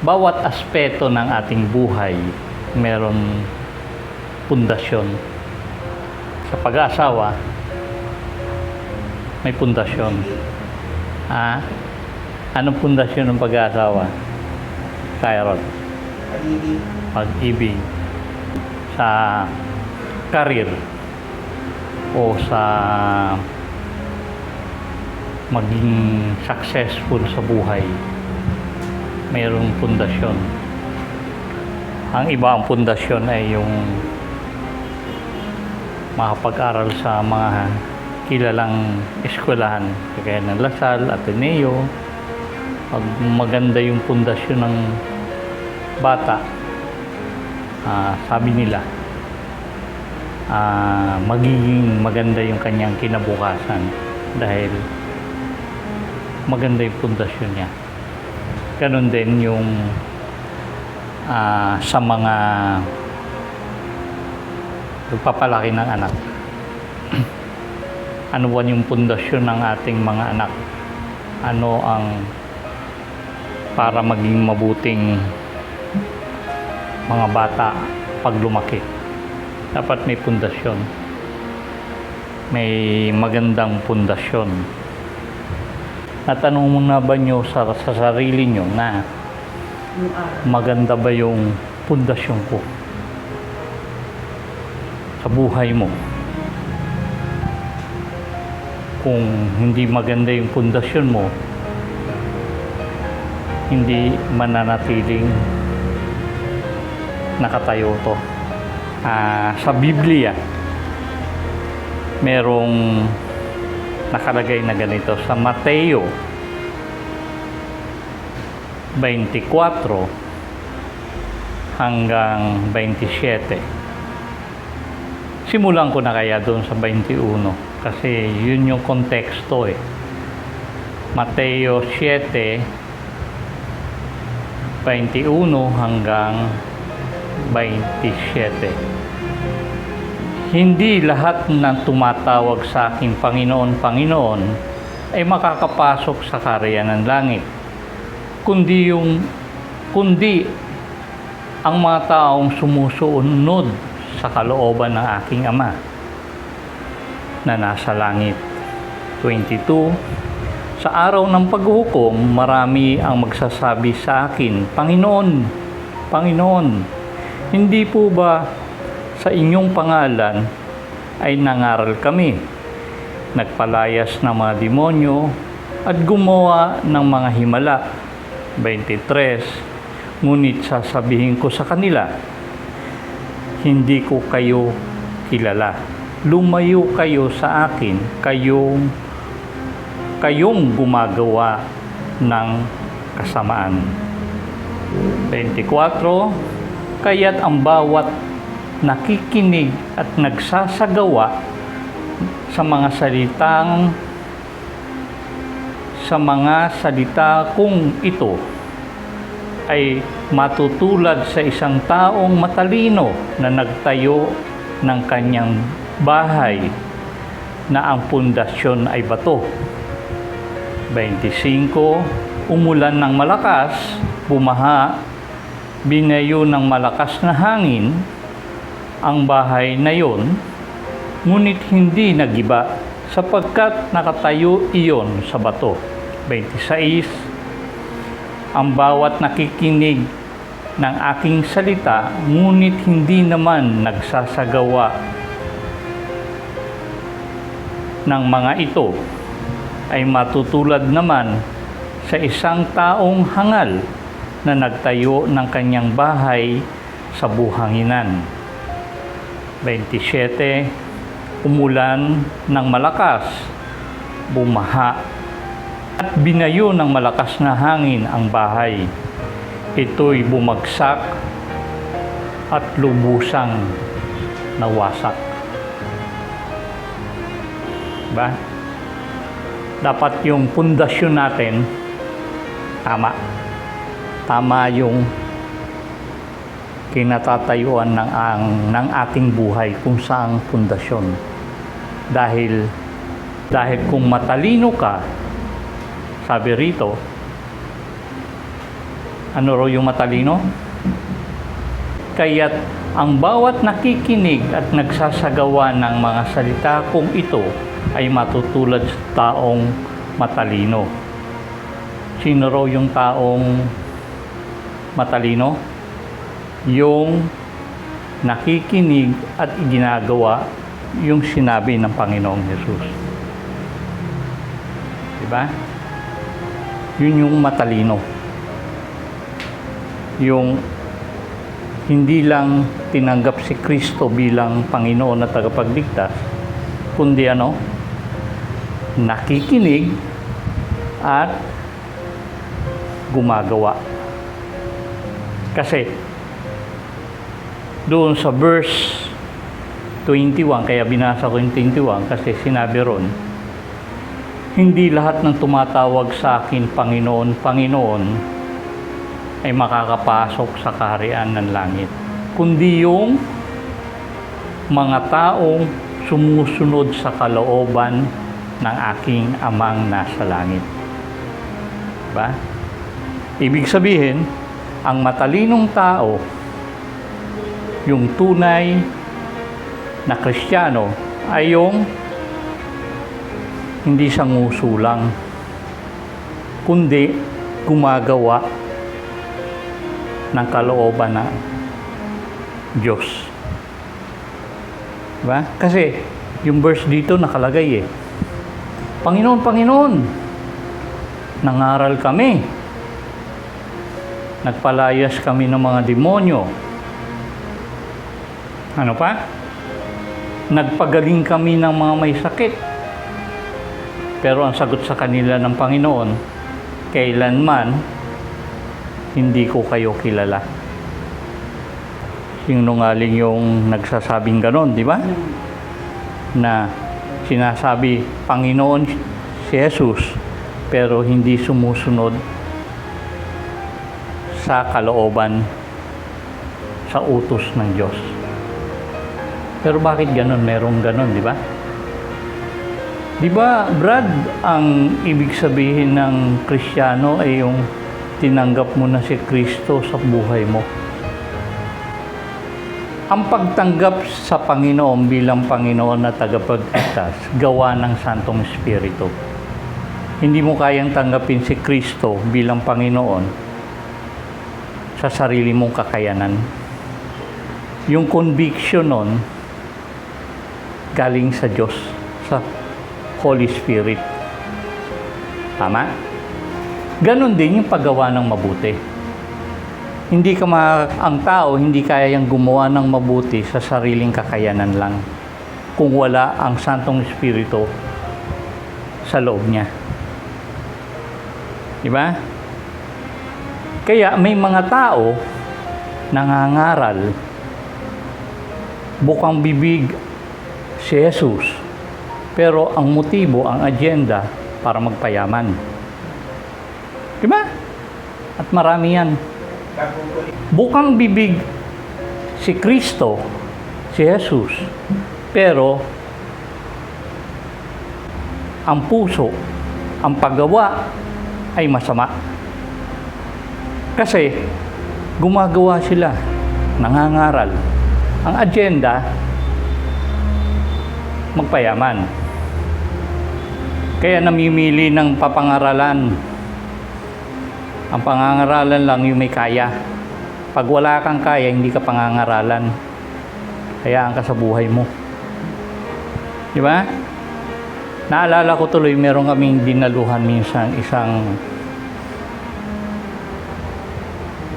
bawat aspeto ng ating buhay meron pundasyon. Sa pag-aasawa, may pundasyon. Anong pundasyon ng pag-aasawa? Kairon. Pag-ibig. Sa career o sa maging successful sa buhay, mayroong pundasyon. Ang iba ang pundasyon ay yung makapag-aral sa mga kilalang eskwelahan kagaya ng Lasal, Ateneo. Pag maganda yung pundasyon ng bata, sabi nila magiging maganda yung kanyang kinabukasan dahil maganda yung pundasyon niya. Ganon din yung sa mga pagpapalaki ng anak. Ano ba yung pundasyon ng ating mga anak? Ano ang para maging mabuting mga bata pag lumaki? Dapat may pundasyon. May magandang pundasyon. Natanong mo na ba nyo sa sarili nyo na maganda ba yung pundasyon ko sa buhay mo? Kung hindi maganda yung pundasyon mo, hindi mananatiling nakatayo to. Sa Biblia, merong nakalagay na ganito sa Mateo 24 hanggang 27. Simulan ko na kaya doon sa 21 kasi yun yung konteksto eh. Mateo 7:21 hanggang 27. Hindi lahat ng tumatawag sa aking Panginoon, Panginoon ay makakapasok sa kaharian ng langit, kundi ang mga taong sumusunod sa kalooban ng aking Ama na nasa langit. 22. Sa araw ng paghuhukom, marami ang magsasabi sa akin, Panginoon, Panginoon, hindi po ba sa inyong pangalan ay nangaral kami, nagpalayas ng mga demonyo at gumawa ng mga himala? 23. Ngunit sasabihin ko sa kanila, hindi ko kayo kilala. Lumayo kayo sa akin, kayong gumagawa ng kasamaan. 24. Kaya't ang bawat nakikinig at nagsasagawa sa mga salita kung ito ay matutulad sa isang taong matalino na nagtayo ng kanyang bahay na ang pundasyon ay bato. 25. Umulan ng malakas, bumaha, binayo ng malakas na hangin ang bahay na yon, ngunit hindi nagiba sapagkat nakatayo iyon sa bato. 26. Ang bawat nakikinig ng aking salita, ngunit hindi naman nagsasagawa ng mga ito, ay matutulad naman sa isang taong hangal na nagtayo ng kanyang bahay sa buhanginan. 27. Umulan ng malakas, bumaha, at binayo ng malakas na hangin ang bahay. Ito'y bumagsak at lubusang nawasak. Diba? Dapat yung pundasyon natin tama. Tama yung kinatatayuan ng ating buhay kung saang pundasyon. Dahil kung matalino ka, sabi rito, Ano raw yung matalino? Kaya't ang bawat nakikinig at nagsasagawa ng mga salita kung ito ay matutulad sa taong matalino. Sino raw yung taong matalino? Yung nakikinig at ginagawa yung sinabi ng Panginoong Hesus. Diba? Yun yung matalino. Yung hindi lang tinanggap si Kristo bilang Panginoon at tagapagligtas, kundi nakikinig at gumagawa. Kasi doon sa verse 21, kaya binasa ko yung 21 kasi sinabi ron, hindi lahat ng tumatawag sa akin Panginoon, Panginoon ay makakapasok sa kaharian ng langit, kundi yung mga taong sumusunod sa kalooban ng aking amang nasa langit. Diba? Ibig sabihin, ang matalinong tao, yung tunay na Kristiyano, ay yung hindi siya nguso lang, kundi gumagawa ng kalooban ng Diyos. Diba? Kasi yung verse dito nakalagay Panginoon, Panginoon, nangaral kami, nagpalayas kami ng mga demonyo. Ano pa? Nagpagaling kami ng mga may sakit. Pero ang sagot sa kanila ng Panginoon, kailanman hindi ko kayo kilala. Sinungaling yung nagsasabing ganon, di ba? Na sinasabi, Panginoon si Jesus, pero hindi sumusunod sa kalooban, sa utos ng Diyos. Pero bakit ganon? Merong ganon, di ba? Di ba, Brad, ang ibig sabihin ng Kristiyano ay yung tinanggap mo na si Kristo sa buhay mo. Ang pagtanggap sa Panginoon bilang Panginoon na tagapagligtas, gawa ng Santong Espiritu. Hindi mo kayang tanggapin si Kristo bilang Panginoon sa sarili mong kakayanan. Yung conviction nun, galing sa Diyos, sa Holy Spirit. Tama? Ganon din yung paggawa ng mabuti. Hindi ang tao hindi kayang gumawa ng mabuti sa sariling kakayanan lang kung wala ang Santong Espiritu sa loob niya. Diba? Kaya may mga tao nangangaral, bukang bibig si Jesus, pero ang motibo, ang agenda para magpayaman. Diba? At marami yan. Bukang bibig si Kristo, si Jesus, pero ang puso, ang paggawa ay masama. Kasi gumagawa sila, nangangaral. Ang agenda, magpayaman. Kaya namimili ng papangaralan. Ang pangangaralan lang yung may kaya. Pag wala kang kaya, hindi ka pangangaralan. Hayaan ka sa buhay mo. Di ba? Naalala ko tuloy, meron kaming dinaluhan minsan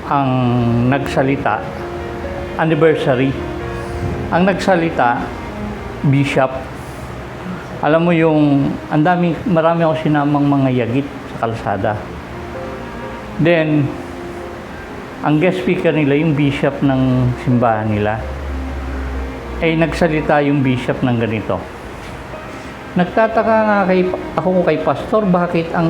ang nagsalita, anniversary. Ang nagsalita, bishop. Alam mo yung, marami ako sinamang mga yagit sa kalsada. Then, ang guest speaker nila, yung bishop ng simbahan nila, ay nagsalita yung bishop ng ganito. Nagtataka nga ako kay pastor, bakit ang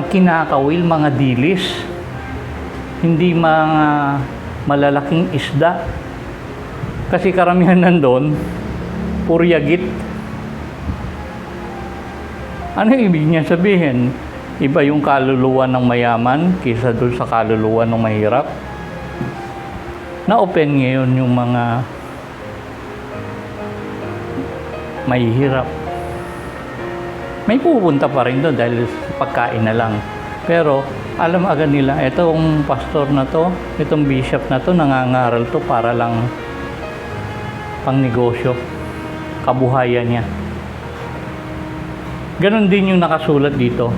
kinakawil mga dilis, hindi mga malalaking isda. Kasi karamihan nandun, puro yagit. Ano ibig niya sabihin? Iba yung kaluluwa ng mayaman kaysa doon sa kaluluwa ng mahirap. Na-open ngayon yung mga mahihirap. May pupunta pa rin doon dahil sa pagkain na lang. Pero alam agad nila, itong pastor na to, itong bishop na to, nangangaral to para lang pang negosyo, kabuhayan niya. Ganon din yung nakasulat dito.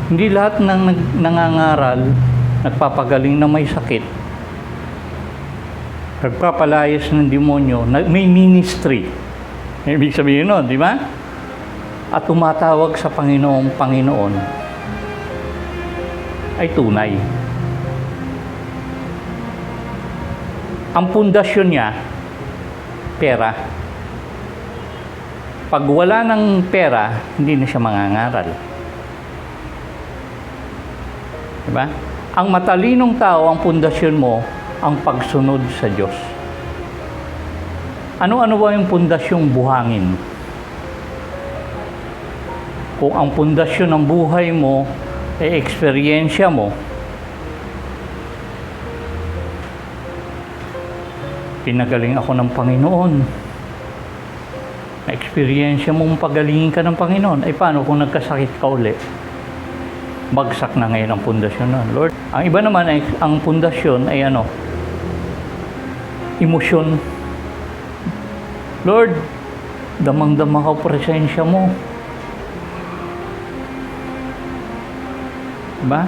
Hindi lahat ng nangangaral, nagpapagaling na may sakit, nagpapalayas ng demonyo, may ministry. Ibig sabihin nun, di ba? At tumatawag sa Panginoon ay tunay. Ang pundasyon niya, pera. Pag wala ng pera, hindi na siya mangangaral. Diba? Ang matalinong tao, ang pundasyon mo, ang pagsunod sa Diyos. Ano-ano ba yung pundasyong buhangin? Kung ang pundasyon ng buhay mo ay eksperyensya mo, pinagaling ako ng Panginoon, na-eksperyensya mong pagalingin ka ng Panginoon, ay paano kung nagkasakit ka uli? Bagsak na ngayon ang pundasyon nun, Lord. Ang iba naman ay, ang pundasyon ay ano? Emosyon. Lord, damang-dama ka presensya mo. Diba?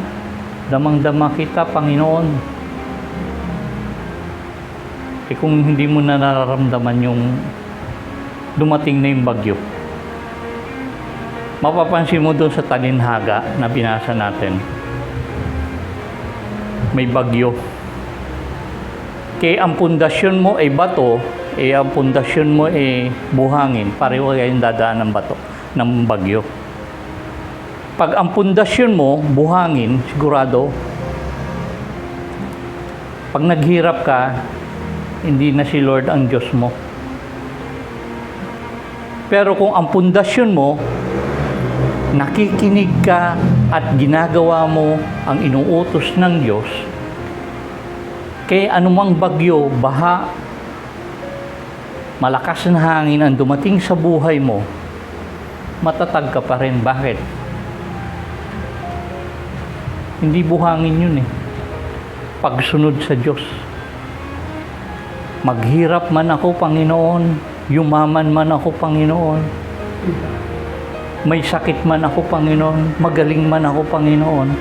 Damang-dama kita, Panginoon. Eh kung hindi mo na nararamdaman yung dumating na yung bagyo, mapapansin mo doon sa talinhaga na binasa natin, may bagyo. Kaya ang pundasyon mo ay bato, ang pundasyon mo ay buhangin, pareho kayong dadaan ng bato, ng bagyo. Pag ang pundasyon mo, buhangin, sigurado, pag naghirap ka, hindi na si Lord ang Diyos mo. Pero kung ang pundasyon mo, nakikinig ka at ginagawa mo ang inuutos ng Diyos, kaya anumang bagyo, baha, malakas na hangin ang dumating sa buhay mo, matatag ka pa rin. Bakit? Hindi buhangin yun eh. Pagsunod sa Diyos. Maghirap man ako, Panginoon, yumaman man ako, Panginoon, may sakit man ako, Panginoon, magaling man ako, Panginoon,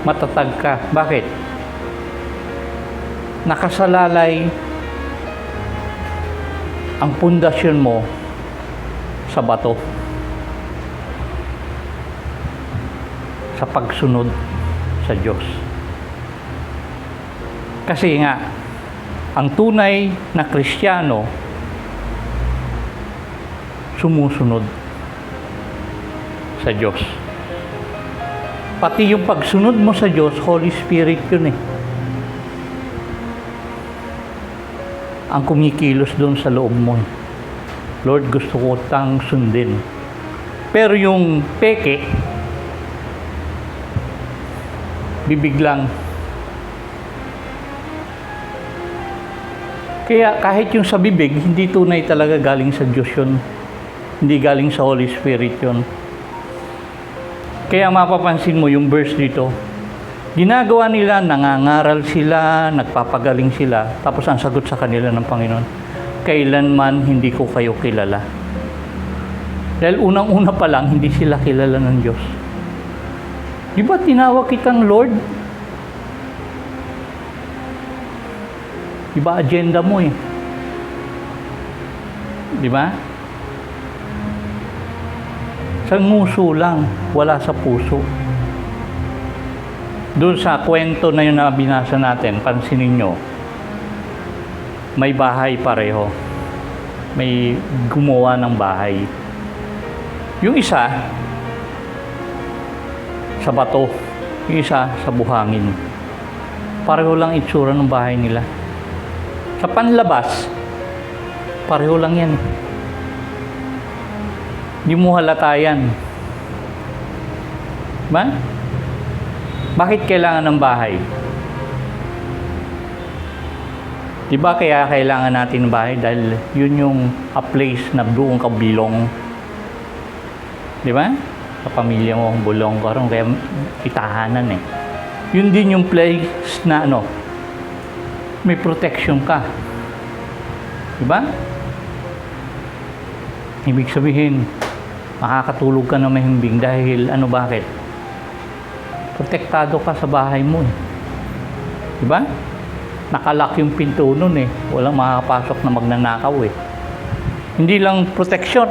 matatag ka. Bakit? Nakasalalay ang pundasyon mo sa bato, sa pagsunod sa Diyos. Kasi nga, ang tunay na Kristiyano sumusunod sa Diyos. Pati yung pagsunod mo sa Diyos, Holy Spirit yun eh. Ang kumikilos doon sa loob mo. Lord, gusto ko tang sundin. Pero yung peke, bibig lang. Kaya kahit yung sa bibig, hindi tunay talaga galing sa Diyos yun. Hindi galing sa Holy Spirit yun. Kaya mapapansin mo yung verse dito, ginagawa nila, nangangaral sila, nagpapagaling sila, tapos ang sagot sa kanila ng Panginoon, kailanman hindi ko kayo kilala. Dahil unang-una pa lang, hindi sila kilala ng Diyos. Di ba tinawag kitang Lord? Di ba agenda mo eh? Di ba? Sa nguso lang, wala sa puso. Doon sa kwento na yun na binasa natin, pansinin nyo, may bahay pareho. May gumawa ng bahay. Yung isa, sa bato. Yung isa, sa buhangin. Pareho lang itsura ng bahay nila. Sa panlabas, pareho lang yan. Hindi mo halata yan. Ba? Bakit kailangan ng bahay? Di ba kaya kailangan natin ng bahay? Dahil yun yung a place na doon ka bilong. Di ba? Sa pamilya mo, bulong ka rin. Kaya itahanan eh. Yun din yung place na may protection ka. Di ba? Ibig sabihin, makakatulog ka na mahimbing dahil bakit? Protektado ka sa bahay mo eh. Di ba? Nakalock yung pinto nun eh. Walang makakapasok na magnanakaw eh. Hindi lang protection,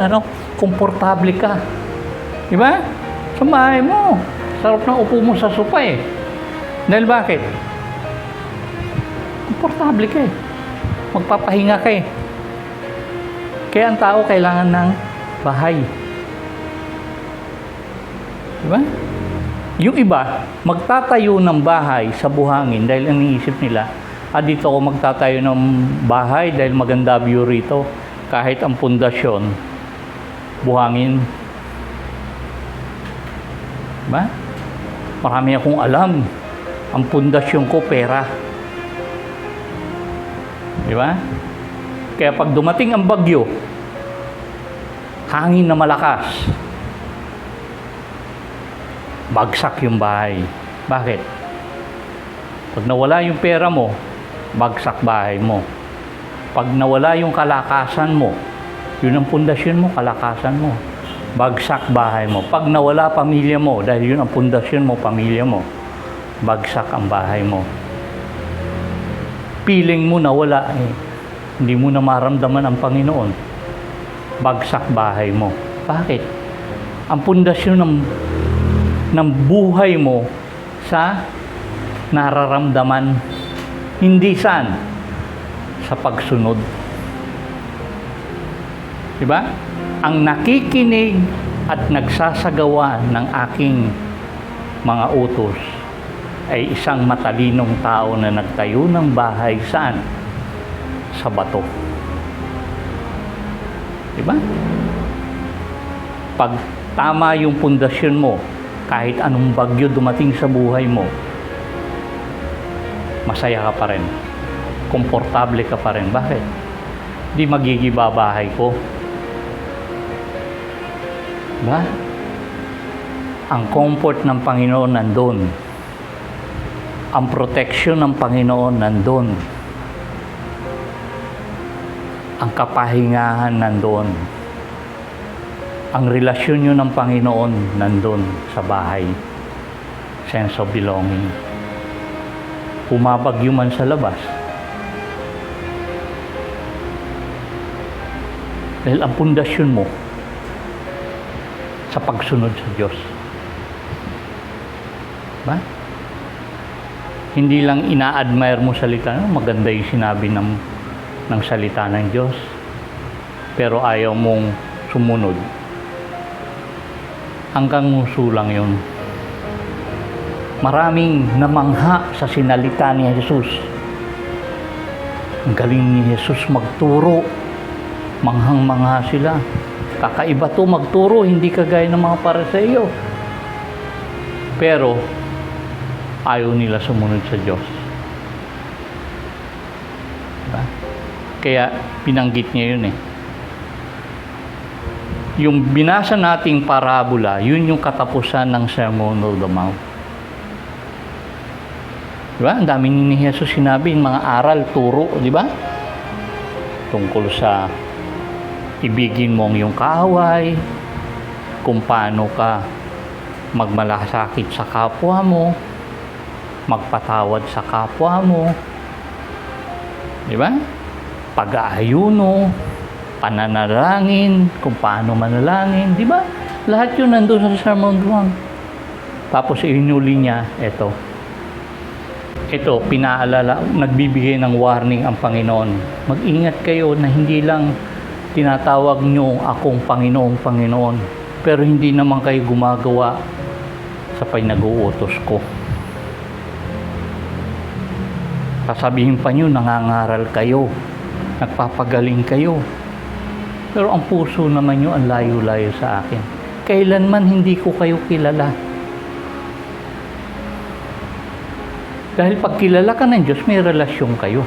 komportable ka. Di ba? Sa bahay mo. Sarap ng upo mo sa sopa eh. Dahil bakit? Komportable ka eh. Magpapahinga ka eh. Kaya ang tao kailangan ng bahay. Di ba? Yung iba, magtatayo ng bahay sa buhangin dahil ang iniisip nila, dito ako magtatayo ng bahay dahil maganda view rito. Kahit ang pundasyon, buhangin. Diba? Marami akong alam. Ang pundasyon ko, pera. Diba? Kaya pag dumating ang bagyo, hangin na malakas, bagsak yung bahay. Bakit? Pag nawala yung pera mo, bagsak bahay mo. Pag nawala yung kalakasan mo, yun ang pundasyon mo, kalakasan mo, bagsak bahay mo. Pag nawala pamilya mo, dahil yun ang pundasyon mo, pamilya mo, bagsak ang bahay mo. Piling mo nawala eh. Hindi mo na maramdaman ang Panginoon, bagsak bahay mo. Bakit? Ang pundasyon ng buhay mo sa nararamdaman, hindi saan? Sa pagsunod. Diba? Ang nakikinig at nagsasagawa ng aking mga utos ay isang matalinong tao na nagtayo ng bahay saan? Sa bato. Diba? Pag tama yung pundasyon mo, kahit anong bagyo dumating sa buhay mo, masaya ka pa rin. Komportable ka pa rin. Bakit? Di magigiba bahay ko. Diba? Ang comfort ng Panginoon nandun. Ang protection ng Panginoon nandun. Ang kapahingahan nandun. Ang relasyon nyo ng Panginoon nandun sa bahay. Sense of belonging. Pumabagyo man sa labas. Dahil ang pundasyon mo sa pagsunod sa Diyos. Ba? Hindi lang ina-admire mo salita, maganda yung sinabi ng salita ng Diyos, pero ayaw mong sumunod. Hanggang nguso lang yun. Maraming namangha sa sinalita ni Jesus. Ang galing ni Jesus magturo. Manghang-mangha sila. Kakaiba to magturo, hindi kagaya ng mga Pariseo. Pero, ayaw nila sumunod sa Diyos. Diba? Kaya, binanggit niya yun eh. Yung binasa nating parabola, yun yung katapusan ng Sermon on the Mount. Diba? Ang dami ni Jesus sinabi, mga aral, turo, diba? Tungkol sa ibigin mo ang iyong kaaway, kung paano ka magmalasakit sa kapwa mo, magpatawad sa kapwa mo, di ba? Pag-aayuno, pananalangin, kung paano manalangin, di ba? Lahat yun nandun sa Sermon on the Mount. Tapos inuli niya, ito, pinaalala, nagbibigay ng warning ang Panginoon. Mag-ingat kayo na hindi lang tinatawag nyo akong Panginoong Panginoon, pero hindi naman kayo gumagawa sa pinag-uutos ko. Sasabihin pa nyo, nangangaral kayo, nagpapagaling kayo, Pero ang puso naman nyo ang layo-layo sa akin. Kailanman hindi ko kayo kilala. Dahil pag kilala ka ng Diyos, may relasyon kayo.